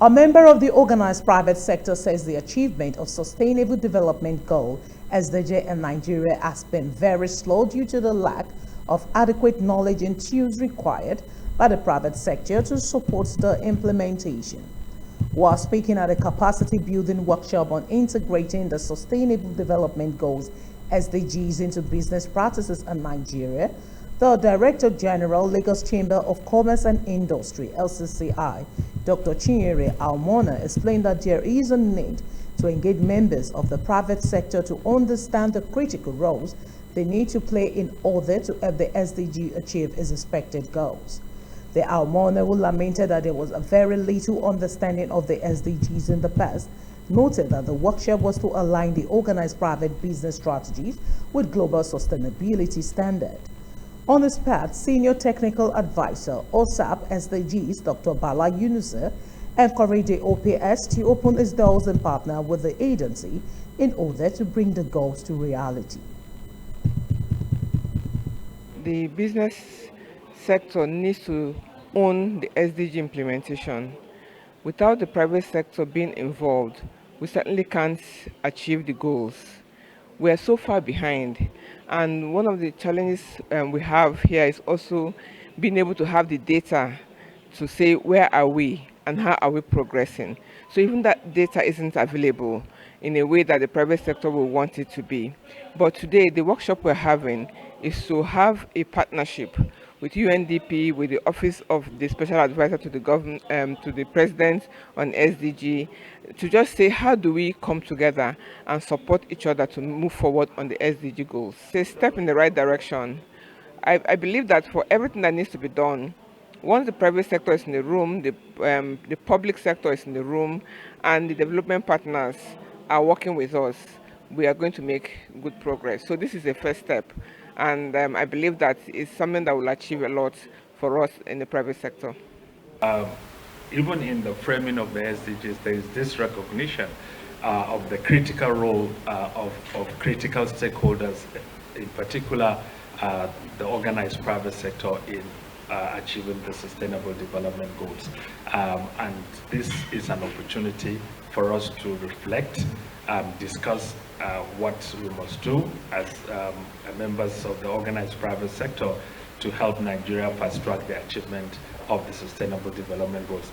A member of the organized private sector says the achievement of Sustainable Development Goal (SDG) in Nigeria has been very slow due to the lack of adequate knowledge and tools required by the private sector to support the implementation. While speaking at a capacity building workshop on integrating the Sustainable Development Goals (SDGs) into business practices in Nigeria, the Director General, Lagos Chamber of Commerce and Industry (LCCI), Dr. Chinyere Almona, explained that there is a need to engage members of the private sector to understand the critical roles they need to play in order to help the SDG achieve its expected goals. The Almona, who lamented that there was a very little understanding of the SDGs in the past, noted that the workshop was to align the organized private business strategies with global sustainability standards. On this path, Senior Technical Advisor, OSSAP-SDGs, Dr. Bala Yunusa, encouraged the OPS to open its doors and partner with the agency in order to bring the goals to reality. The business sector needs to own the SDG implementation. Without the private sector being involved, we certainly can't achieve the goals. We are so far behind, and one of the challenges we have here is also being able to have the data to say where are we and how are we progressing. So even that data isn't available in a way that the private sector will want it to be. But today, the workshop we're having is to have a partnership with UNDP, with the Office of the Special Advisor to the government, to the President on SDG, to just say how do we come together and support each other to move forward on the SDG goals. It's a step in the right direction. I believe that for everything that needs to be done, once the private sector is in the room, the public sector is in the room, and the development partners are working with us, we are going to make good progress. So this is the first step, and I believe that it's something that will achieve a lot for us in the private sector. Even in the framing of the SDGs, there is this recognition of the critical role of critical stakeholders, in particular the organized private sector in achieving the Sustainable Development Goals. And this is an opportunity for us to reflect, discuss what we must do as members of the organized private sector to help Nigeria fast track the achievement of the Sustainable Development Goals.